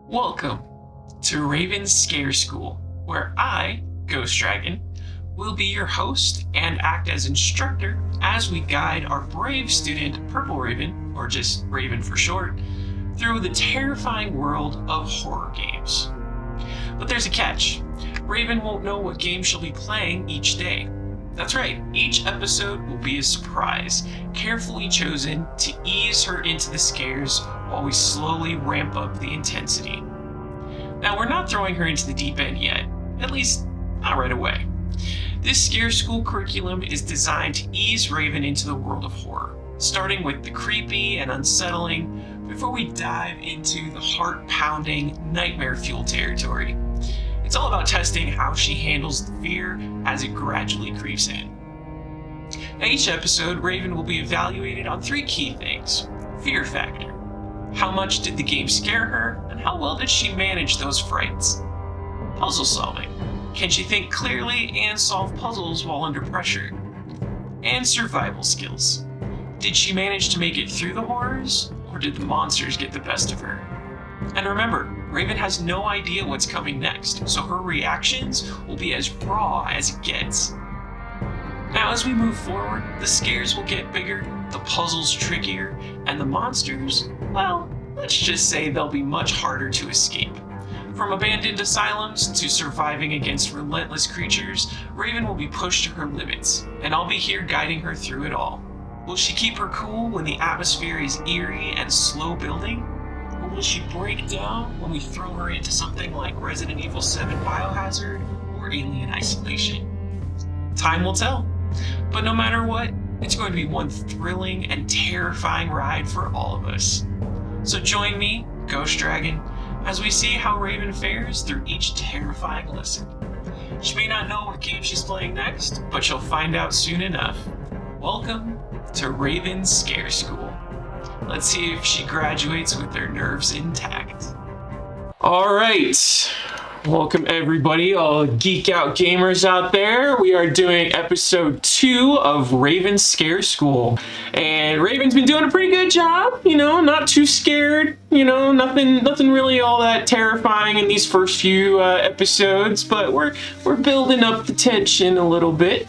Welcome to Raven's Scare School, where I, Ghost Dragon, will be your host and act as instructor as we guide our brave student Purple Raven, or just Raven for short, through the terrifying world of horror games. But there's a catch. Raven won't know what game she'll be playing each day. That's right, each episode will be a surprise, carefully chosen to ease her into the scares while we slowly ramp up the intensity. Now, we're not throwing her into the deep end yet, at least not right away. This Scare School curriculum is designed to ease Raven into the world of horror, starting with the creepy and unsettling before we dive into the heart-pounding, nightmare-fuel territory. It's all about testing how she handles the fear as it gradually creeps in. Now, each episode, Raven will be evaluated on 3 key things. Fear factor. How much did the game scare her, and how well did she manage those frights? Puzzle solving. Can she think clearly and solve puzzles while under pressure? And survival skills. Did she manage to make it through the horrors, or did the monsters get the best of her? And remember, Raven has no idea what's coming next, so her reactions will be as raw as it gets. Now, as we move forward, the scares will get bigger, the puzzles trickier, and the monsters, well, let's just say they'll be much harder to escape. From abandoned asylums to surviving against relentless creatures, Raven will be pushed to her limits, and I'll be here guiding her through it all. Will she keep her cool when the atmosphere is eerie and slow building? Or will she break down when we throw her into something like Resident Evil 7 Biohazard or Alien Isolation? Time will tell. But no matter what, it's going to be one thrilling and terrifying ride for all of us. So join me, Ghost Dragon, as we see how Raven fares through each terrifying lesson. She may not know what game she's playing next, but she'll find out soon enough. Welcome to Raven's Scare School. Let's see if she graduates with her nerves intact. All right. Welcome everybody, all geek out gamers out there. We are doing episode 2 of Raven's Scare School. And Raven's been doing a pretty good job, not too scared, nothing really all that terrifying in these first few episodes, but we're building up the tension a little bit.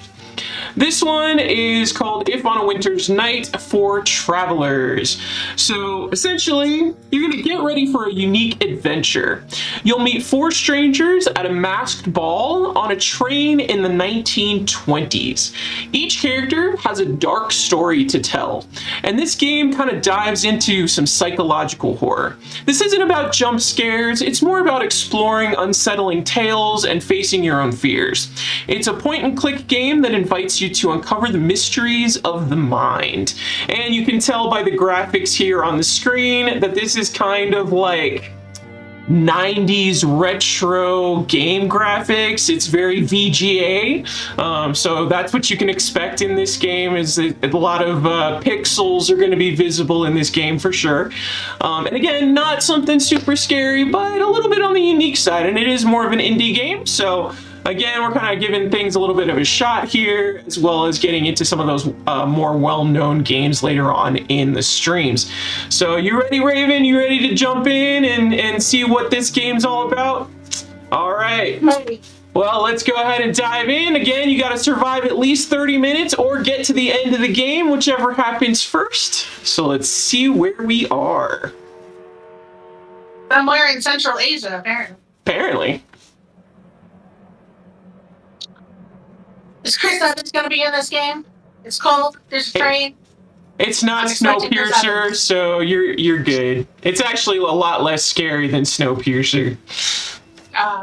This one is called If on a Winter's Night for Travelers. So essentially, you're going to get ready for a unique adventure. You'll meet 4 strangers at a masked ball on a train in the 1920s. Each character has a dark story to tell, and this game kind of dives into some psychological horror. This isn't about jump scares, it's more about exploring unsettling tales and facing your own fears. It's a point-and-click game that invites you to uncover the mysteries of the mind. And you can tell by the graphics here on the screen that this is kind of like 90s retro game graphics. It's very VGA. So that's what you can expect in this game, is a lot of pixels are going to be visible in this game for sure. And again, not something super scary, but a little bit on the unique side, and it is more of an indie game. So again, we're kind of giving things a little bit of a shot here, as well as getting into some of those more well-known games later on in the streams. So you ready, Raven? You ready to jump in and see what this game's all about? All right. Well, let's go ahead and dive in. Again, you got to survive at least 30 minutes or get to the end of the game, whichever happens first. So let's see where we are. Somewhere in Central Asia, apparently. Apparently. Is Chris Evans going to be in this game? It's cold. There's a train. It's not Snowpiercer, so you're good. It's actually a lot less scary than Snowpiercer.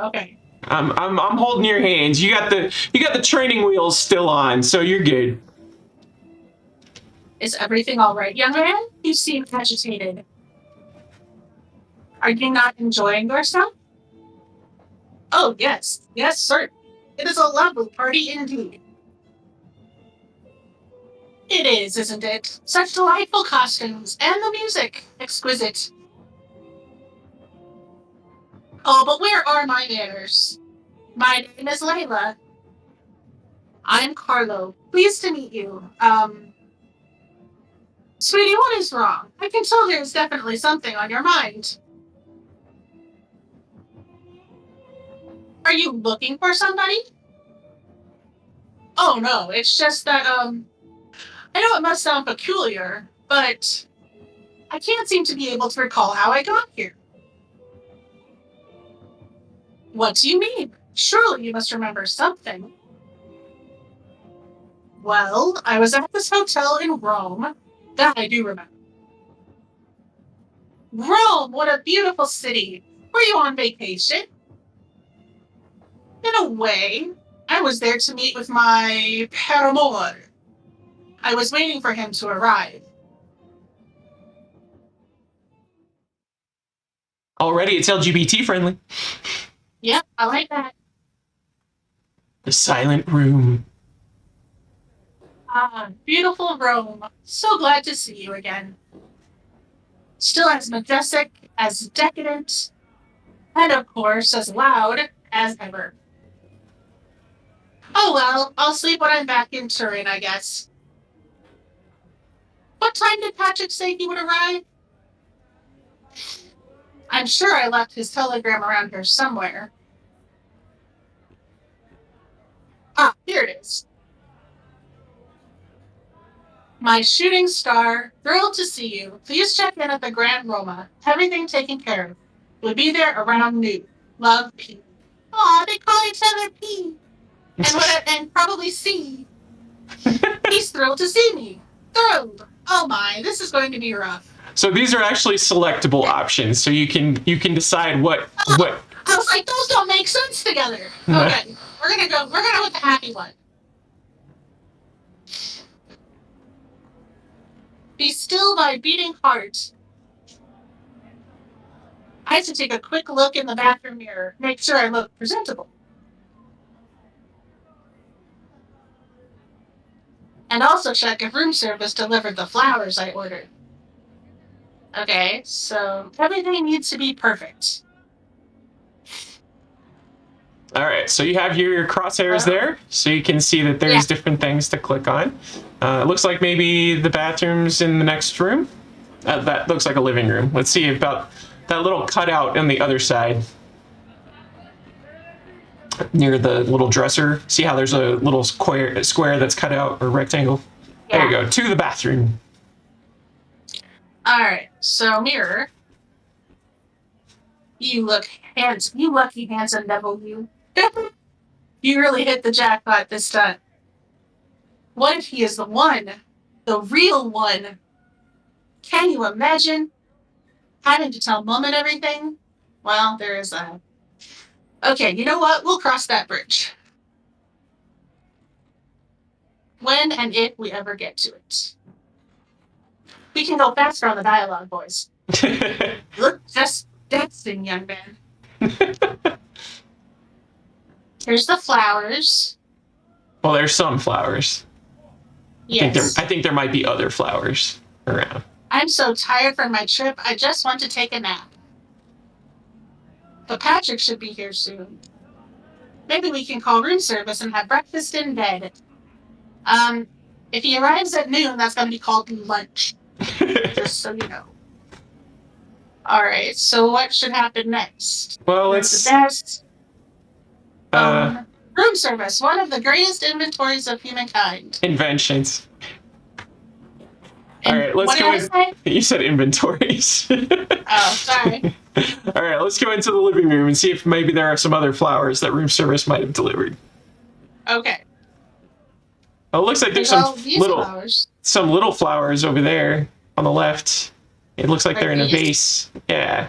Okay. I'm holding your hands. You got the training wheels still on, so you're good. Is everything all right, young man? You seem agitated. Are you not enjoying yourself? Oh, yes. Yes, sir. It is a lovely party indeed. It is, isn't it? Such delightful costumes, and the music. Exquisite. Oh, but where are my manners? My name is Layla. I'm Carlo. Pleased to meet you. Sweetie, what is wrong? I can tell there's definitely something on your mind. Are you looking for somebody? Oh no, it's just that, I know it must sound peculiar, but I can't seem to be able to recall how I got here. What do you mean? Surely you must remember something. Well, I was at this hotel in Rome. That I do remember. Rome, what a beautiful city. Were you on vacation? In a way, I was there to meet with my paramour. I was waiting for him to arrive. Already, it's LGBT friendly. Yep, I like that. The silent room. Ah, beautiful Rome. So glad to see you again. Still as majestic, as decadent, and of course as loud as ever. Oh well, I'll sleep when I'm back in Turin, I guess. What time did Patrick say he would arrive? I'm sure I left his telegram around here somewhere. Ah, here it is. My shooting star, thrilled to see you. Please check in at the Grand Roma. Everything taken care of. We'll be there around noon. Love, P. Aw, they call each other P. And probably C. He's thrilled to see me. Thrilled. Oh my, this is going to be rough. So these are actually selectable options, so you can decide what. I was like, those don't make sense together. Okay, we're gonna go with the happy one. Be still, my beating heart. I had to take a quick look in the bathroom mirror, make sure I look presentable. And also check if room service delivered the flowers I ordered. Okay, so everything needs to be perfect. All right, so you have your crosshairs there, so you can see that there's different things to click on. It looks like maybe the bathroom's in the next room. That looks like a living room. Let's see about that little cutout on the other side. Near the little dresser. See how there's a little square that's cut out, or rectangle? Yeah. There you go, to the bathroom. All right, so mirror. You look handsome. You lucky handsome devil, you. You really hit the jackpot this time. What if he is the one? The real one? Can you imagine having to tell mom and everything? Well, there is that. Okay, you know what? We'll cross that bridge. When and if we ever get to it. We can go faster on the dialogue, boys. Look, just dancing, young man. Here's the flowers. Well, there's some flowers. Yes. I think there might be other flowers around. I'm so tired from my trip, I just want to take a nap. But Patrick should be here soon. Maybe we can call room service and have breakfast in bed. If he arrives at noon, that's going to be called lunch. Just so you know. Alright, so what should happen next? Well, it's... the best. Room service, one of the greatest inventories of humankind. Inventions. All right, let's go in. You said inventories. Oh, sorry. All right, let's go into the living room and see if maybe there are some other flowers that room service might have delivered. Okay. Oh, it looks like there's some little flowers over there on the left. It looks like they're in a vase. Yeah.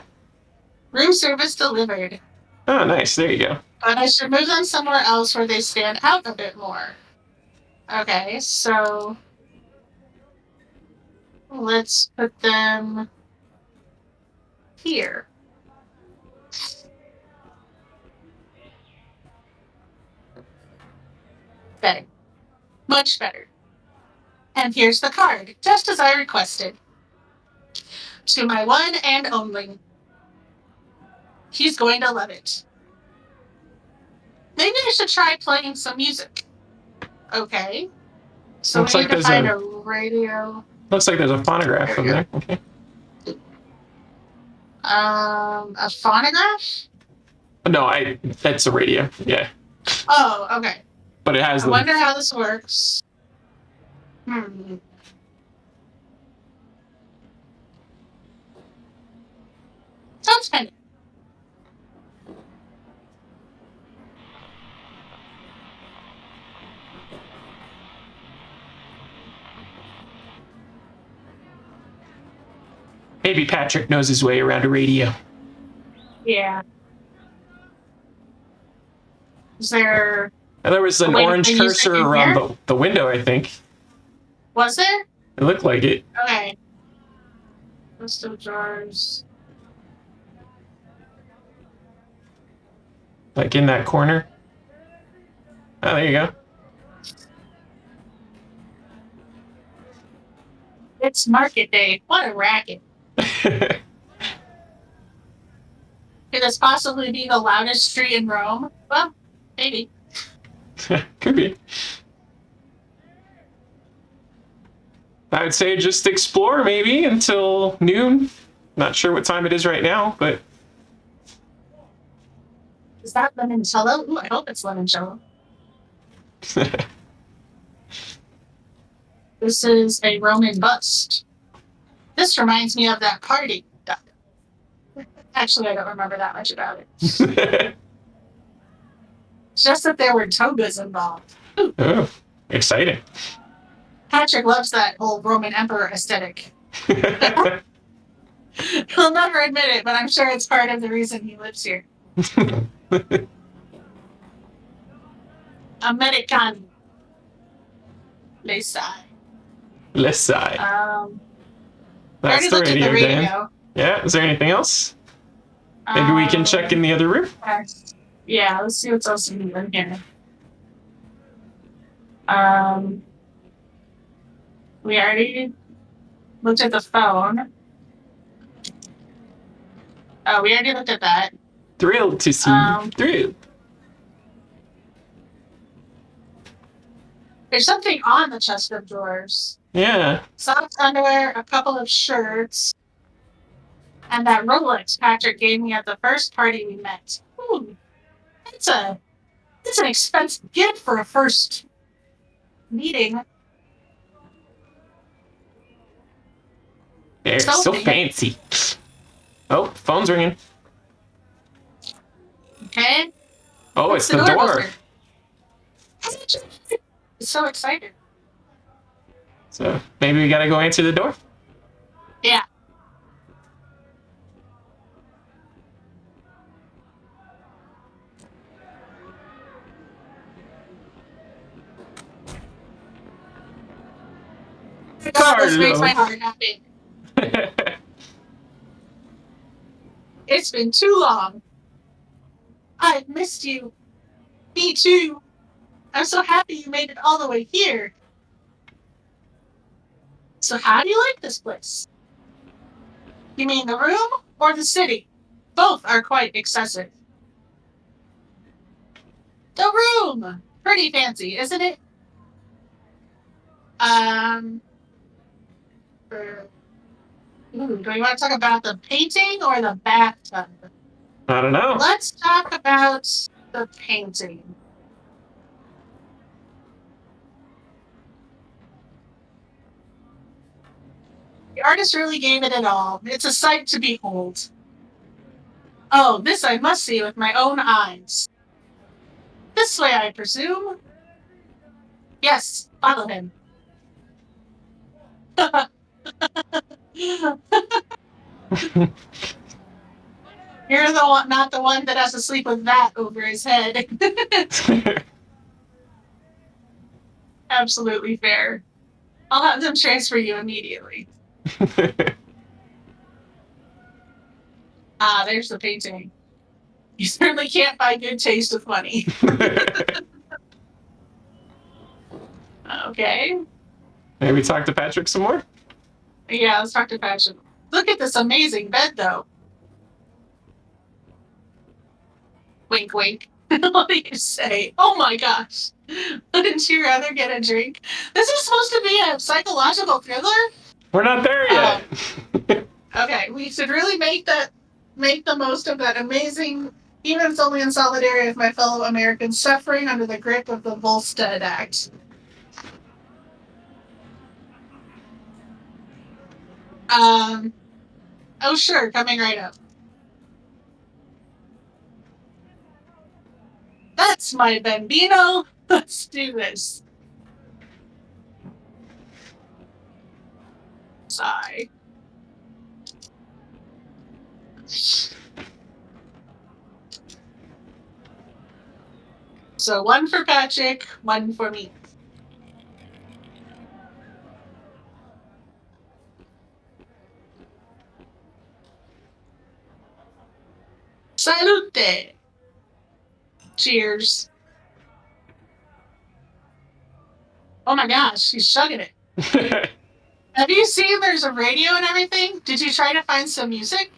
Room service delivered. Oh, nice. There you go. But I should move them somewhere else where they stand out a bit more. Okay, so let's put them here. Better. Much better. And here's the card, just as I requested. To my one and only. He's going to love it. Maybe I should try playing some music. Okay. So Looks we like need to there's find a a radio. looks like there's a phonograph There over we there. Okay. A phonograph? No, that's a radio. Yeah, Oh, okay. but it has I the. wonder how this works. Hmm. Sounds kind of. Maybe Patrick knows his way around a radio. Yeah. Is there And there was a an way to play orange music cursor in around here? the window, I think. Was there? It looked like it. Okay. List of jars. Like in that corner. Oh, there you go. It's market day. What a racket. Could this possibly be the loudest street in Rome? Well, maybe. Could be. I would say just explore maybe until noon. Not sure what time it is right now, but Is that limoncello? Ooh, I hope it's limoncello. This is a Roman bust. This reminds me of that party. Actually, I don't remember that much about it. Just that there were togas involved. Oh, exciting. Patrick loves that whole Roman emperor aesthetic. He'll never admit it, but I'm sure it's part of the reason he lives here. American. Les side. Left side. I That's already the looked at radio, the Dan. radio. Yeah, is there anything else? Maybe we can check in the other room? Yeah, let's see what's else in here. We already looked at the phone. Oh, we already looked at that. Thrilled to see you. Thrilled. There's something on the chest of drawers. Yeah. Socks, underwear, a couple of shirts, and that Rolex Patrick gave me at the first party we met. Ooh, it's an expensive gift for a first meeting. They're so fancy. Oh, phone's ringing. Okay. Oh, it's the door. It's so excited. So maybe we gotta go answer the door. Yeah. God, this makes my heart happy. It's been too long. I've missed you. Me too. I'm so happy you made it all the way here. So how do you like this place? You mean the room or the city? Both are quite excessive. The room! Pretty fancy, isn't it? Do we want to talk about the painting or the bathtub? I don't know. Let's talk about the painting. The artist really gave it all. It's a sight to behold. Oh, this I must see with my own eyes. This way, I presume? Yes, follow him. You're the one, not the one that has to sleep with that over his head. Absolutely fair. I'll have them transfer you immediately. Ah, there's the painting. You certainly can't buy good taste with money. Okay. Maybe talk to Patrick some more? Yeah, let's talk to Patrick. Look at this amazing bed, though. Wink, wink. What do you say? Oh my gosh. Wouldn't you rather get a drink? This is supposed to be a psychological thriller? We're not there yet. Okay, we should really make the most of that amazing, even if it's only in solidarity with my fellow Americans suffering under the grip of the Volstead Act. Oh sure, coming right up. That's my bambino. Let's do this. Sigh. So one for Patrick, one for me. Salute. Cheers. Oh my gosh, he's chugging it. Have you seen there's a radio and everything? Did you try to find some music?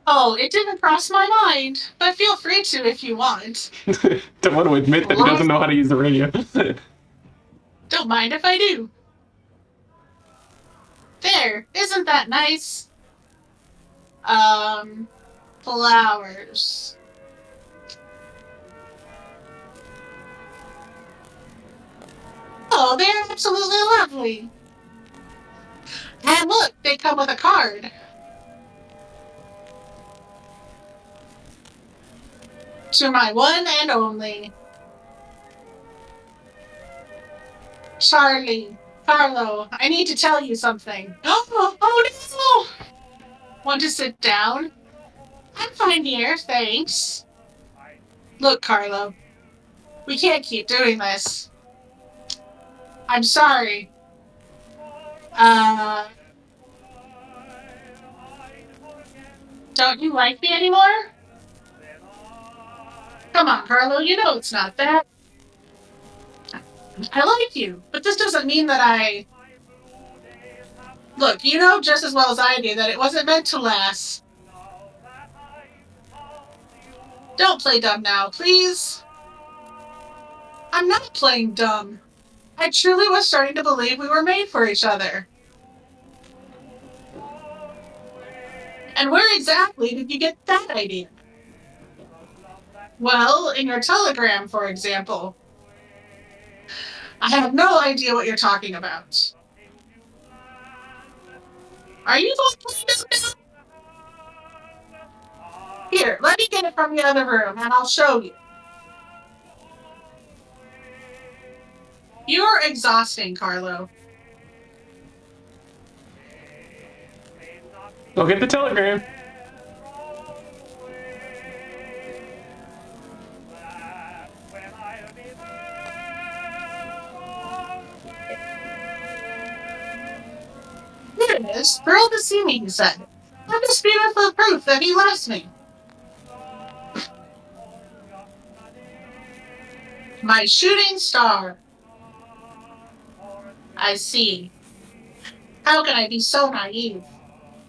Oh, it didn't cross my mind, but feel free to if you want. Don't want to admit that he doesn't know how to use the radio. Don't mind if I do. There, isn't that nice? Flowers. Oh, they're absolutely lovely. And look, they come with a card. To my one and only. Charlie. Carlo, I need to tell you something. Oh no! Want to sit down? I'm fine here, thanks. Look, Carlo. We can't keep doing this. I'm sorry. Don't you like me anymore? Come on, Carlo, you know it's not that. I like you, but this doesn't mean that I... Look, you know just as well as I do that it wasn't meant to last. Don't play dumb now, please. I'm not playing dumb. I truly was starting to believe we were made for each other. And where exactly did you get that idea? Well, in your telegram, for example. I have no idea what you're talking about. Are you going to this? Here, let me get it from the other room, and I'll show you. You're exhausting, Carlo. Go get the telegram. Here it is. Thrilled to see me, he said. Undisputable proof that he loves me. My shooting star. I see. How can I be so naive?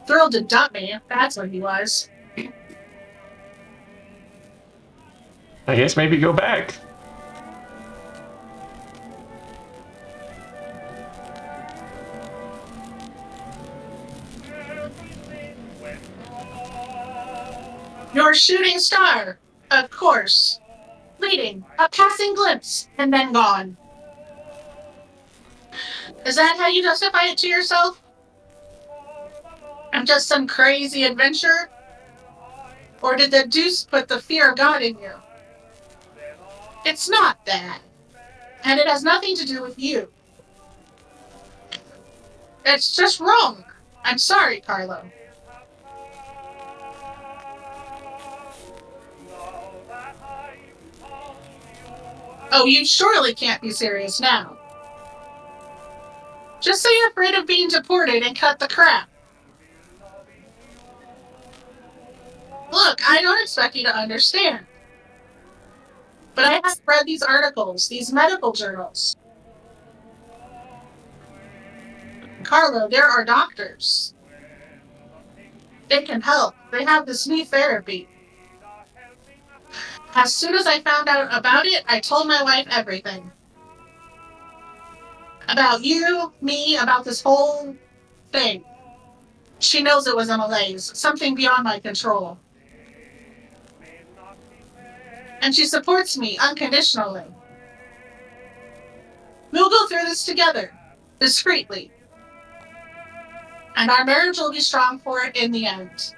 Thrilled to dump me, that's what he was. I guess maybe go back. Your shooting star, of course. Fleeting, a passing glimpse, and then gone. Is that how you justify it to yourself? I'm just some crazy adventurer? Or did the deuce put the fear of God in you? It's not that. And it has nothing to do with you. It's just wrong. I'm sorry, Carlo. Oh, you surely can't be serious now. Just say you're afraid of being deported and cut the crap. Look, I don't expect you to understand. But I have read these articles, these medical journals. Carlo, there are doctors. They can help. They have this new therapy. As soon as I found out about it, I told my wife everything. About you, me, about this whole thing. She knows it was a malaise, something beyond my control. And she supports me unconditionally. We'll go through this together, discreetly. And our marriage will be strong for it in the end.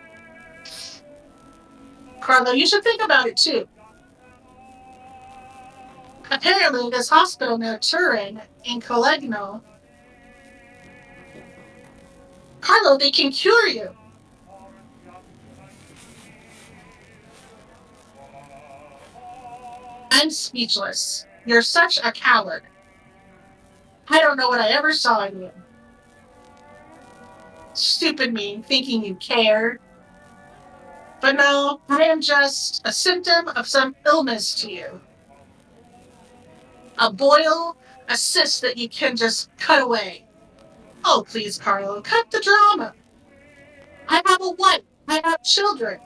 Carlo, you should think about it too. Apparently, this hospital near Turin in Colegno, Carlo, they can cure you. I'm speechless. You're such a coward. I don't know what I ever saw in you. Stupid me, thinking you cared. But no, I am just a symptom of some illness to you. A boil, a cyst that you can just cut away. Oh, please, Carlo, cut the drama. I have a wife. I have children.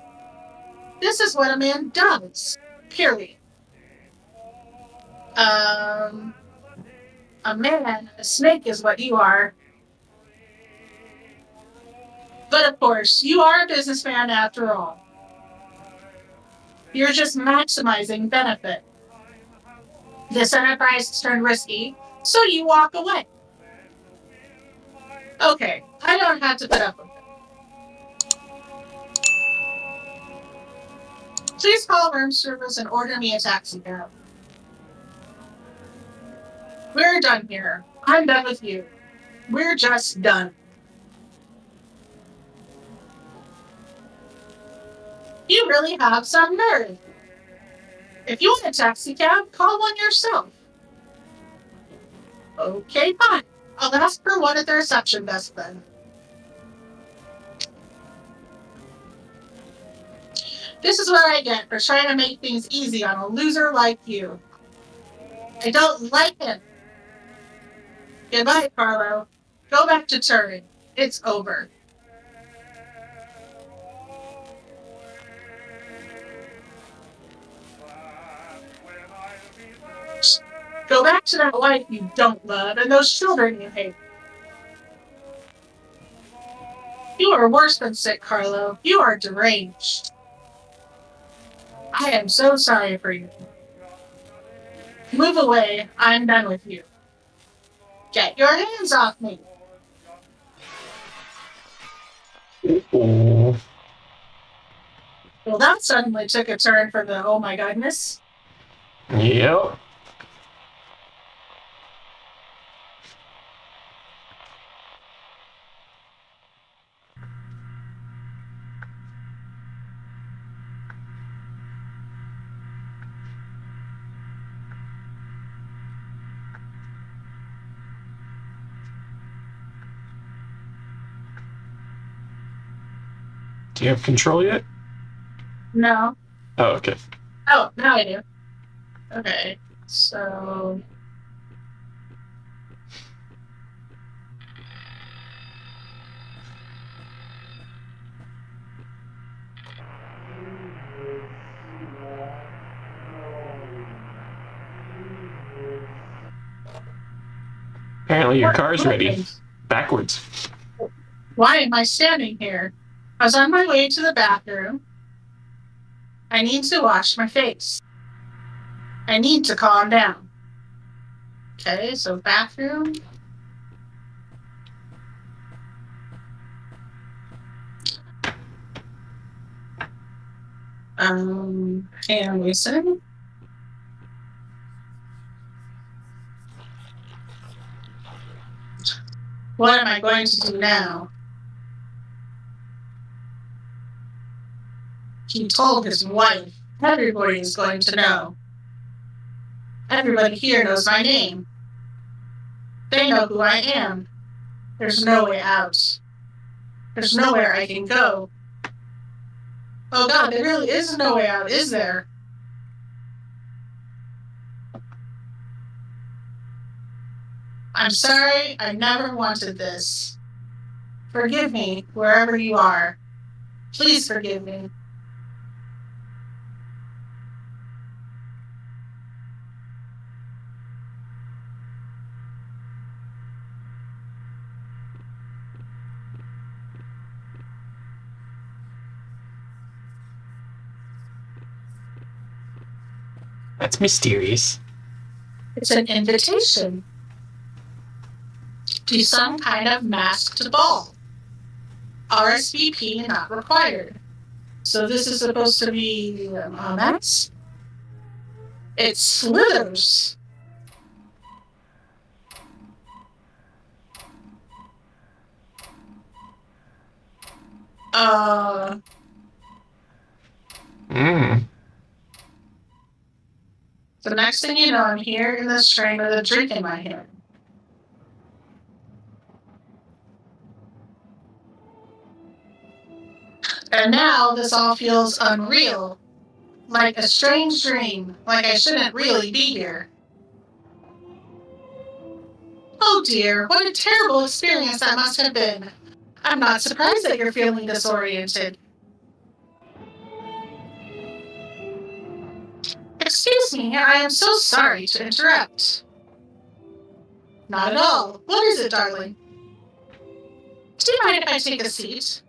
This is what a man does. Period. A man, a snake is what you are. But of course, you are a businessman after all. You're just maximizing benefit. This enterprise has turned risky, so you walk away. Okay, I don't have to put up with it. Please call room service and order me a taxi cab. We're done here. I'm done with you. We're just done. You really have some nerve. If you want a taxi cab, call one yourself. Okay, fine. I'll ask for one at the reception desk then. This is what I get for trying to make things easy on a loser like you. I don't like it. Goodbye, Carlo. Go back to Turin. It's over. Go back to that wife you don't love and those children you hate. You are worse than sick, Carlo. You are deranged. I am so sorry for you. Move away. I'm done with you. Get your hands off me. Oh. Well, that suddenly took a turn for the oh my goodness. Yep. Do you have control yet? No. Oh, okay. Oh, now I do. Okay, so. Apparently your What car's ready. happened? Backwards. Why am I standing here? I was on my way to the bathroom. I need to wash my face. I need to calm down. Okay, so bathroom. And listen. What am I going to do now? He told his wife. Everybody is going to know. Everybody here knows my name. They know who I am. There's no way out. There's nowhere I can go. Oh God, there really is no way out, is there? I'm sorry, I never wanted this. Forgive me, wherever you are. Please forgive me. That's mysterious. It's an invitation to some kind of masked ball. RSVP not required. So this is supposed to be a mess? It slithers. The next thing you know, I'm here in this train with a drink in my hand. And now this all feels unreal. Like a strange dream. Like I shouldn't really be here. Oh dear, what a terrible experience that must have been. I'm not surprised that you're feeling disoriented. Excuse me, I am so sorry to interrupt. Not at all. What is it, darling? Do you mind if I take a seat?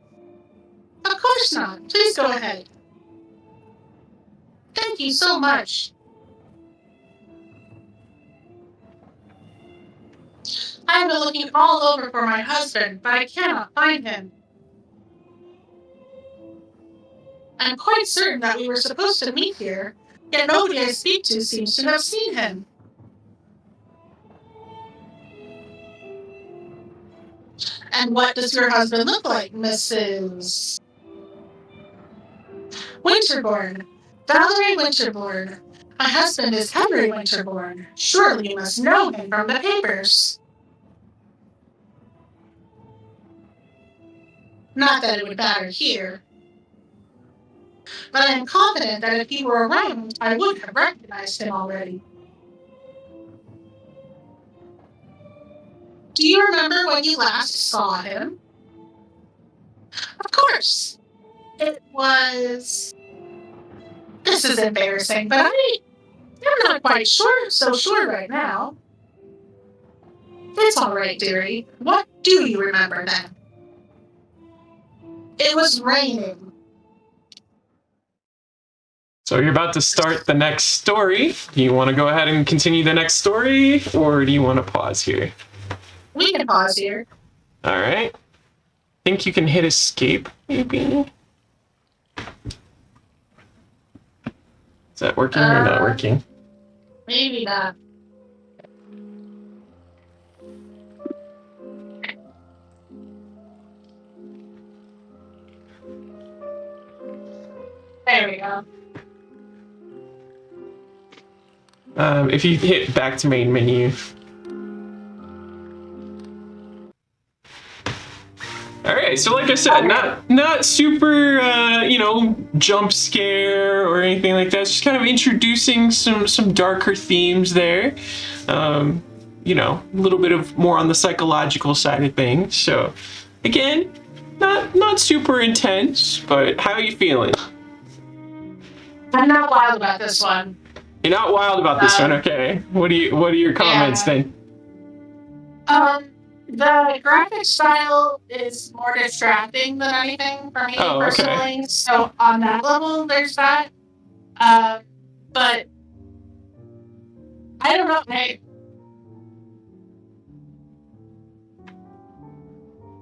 Of course not. Please go ahead. Thank you so much. I've been looking all over for my husband, but I cannot find him. I'm quite certain that we were supposed to meet here, yet nobody I speak to seems to have seen him. And what does your husband look like, Mrs. Winterbourne? Valerie Winterbourne. My husband is Henry Winterbourne. Surely you must know him from the papers. Not that it would matter here. But I am confident that if he were around, I would have recognized him already. Do you remember when you last saw him? Of course. It was... This is embarrassing, but I'm not quite so sure right now. It's all right, dearie. What do you remember then? It was raining. So you're about to start the next story. Do you want to go ahead and continue the next story, or do you want to pause here? We can pause here. All right. Think you can hit escape, maybe? Is that working or not working? Maybe not. There we go. If you hit back to main menu. All right, so like I said, not super, jump scare or anything like that. It's just kind of introducing some darker themes there. A little bit of more on the psychological side of things. So, again, not super intense, but how are you feeling? I'm not wild about this one. You're not wild about this one, okay? What are your comments then? The graphic style is more distracting than anything for me personally. Okay. So on that level, there's that. But I don't know.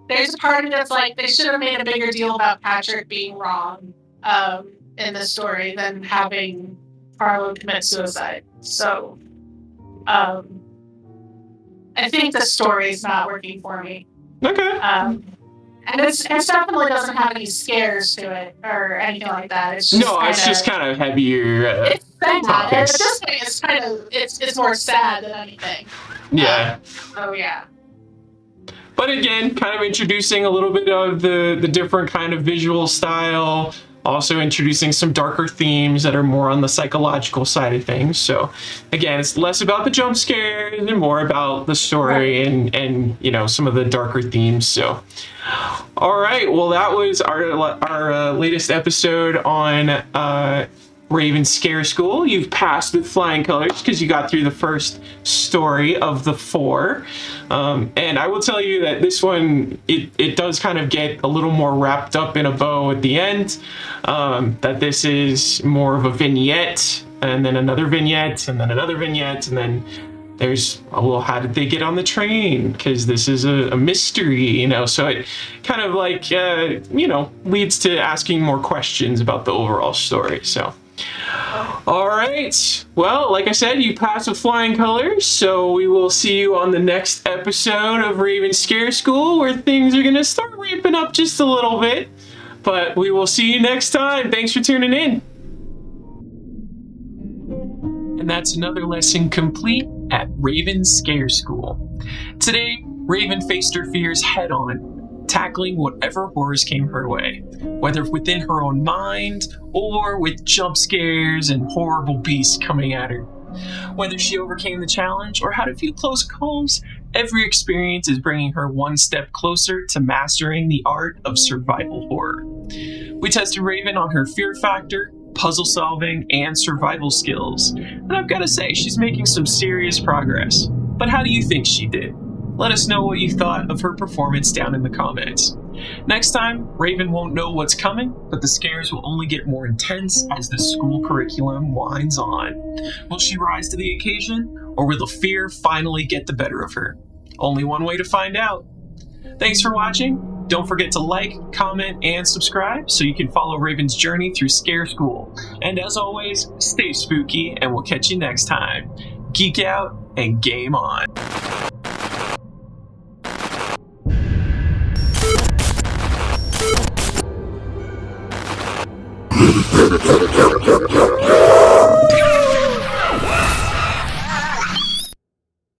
There's a part of me that's like they should have made a bigger deal about Patrick being wrong in the story than having Harlow commit suicide. So I think the story's not working for me. Okay. And it definitely doesn't have any scares to it or anything like that. It's just kind of heavier. It's sad. At this point, it's kind of it's more sad than anything. Yeah. Yeah. But again, kind of introducing a little bit of the different kind of visual style. Also introducing some darker themes that are more on the psychological side of things. So again, it's less about the jump scares and more about the story and you know, some of the darker themes. So all right, well, that was our latest episode on Raven Scare School. You've passed with flying colors because you got through the first story of the 4. And I will tell you that this one, it does kind of get a little more wrapped up in a bow at the end. That this is more of a vignette, and then another vignette, and then another vignette, and then there's, well, how did they get on the train? Because this is a mystery, you know, so it kind of like, you know, leads to asking more questions about the overall story. So, all right. Well, like I said, you passed with flying colors, so we will see you on the next episode of Raven Scare School, where things are going to start ramping up just a little bit. But we will see you next time. Thanks for tuning in. And that's another lesson complete at Raven Scare School. Today, Raven faced her fears head on, tackling whatever horrors came her way, whether within her own mind or with jump scares and horrible beasts coming at her. Whether she overcame the challenge or had a few close calls, every experience is bringing her one step closer to mastering the art of survival horror. We tested Raven on her fear factor, puzzle solving, and survival skills, and I've got to say, she's making some serious progress. But how do you think she did? Let us know what you thought of her performance down in the comments. Next time, Raven won't know what's coming, but the scares will only get more intense as the school curriculum winds on. Will she rise to the occasion, or will the fear finally get the better of her? Only one way to find out. Thanks for watching. Don't forget to like, comment, and subscribe so you can follow Raven's journey through Scare School. And as always, stay spooky, and we'll catch you next time. Geek out and game on.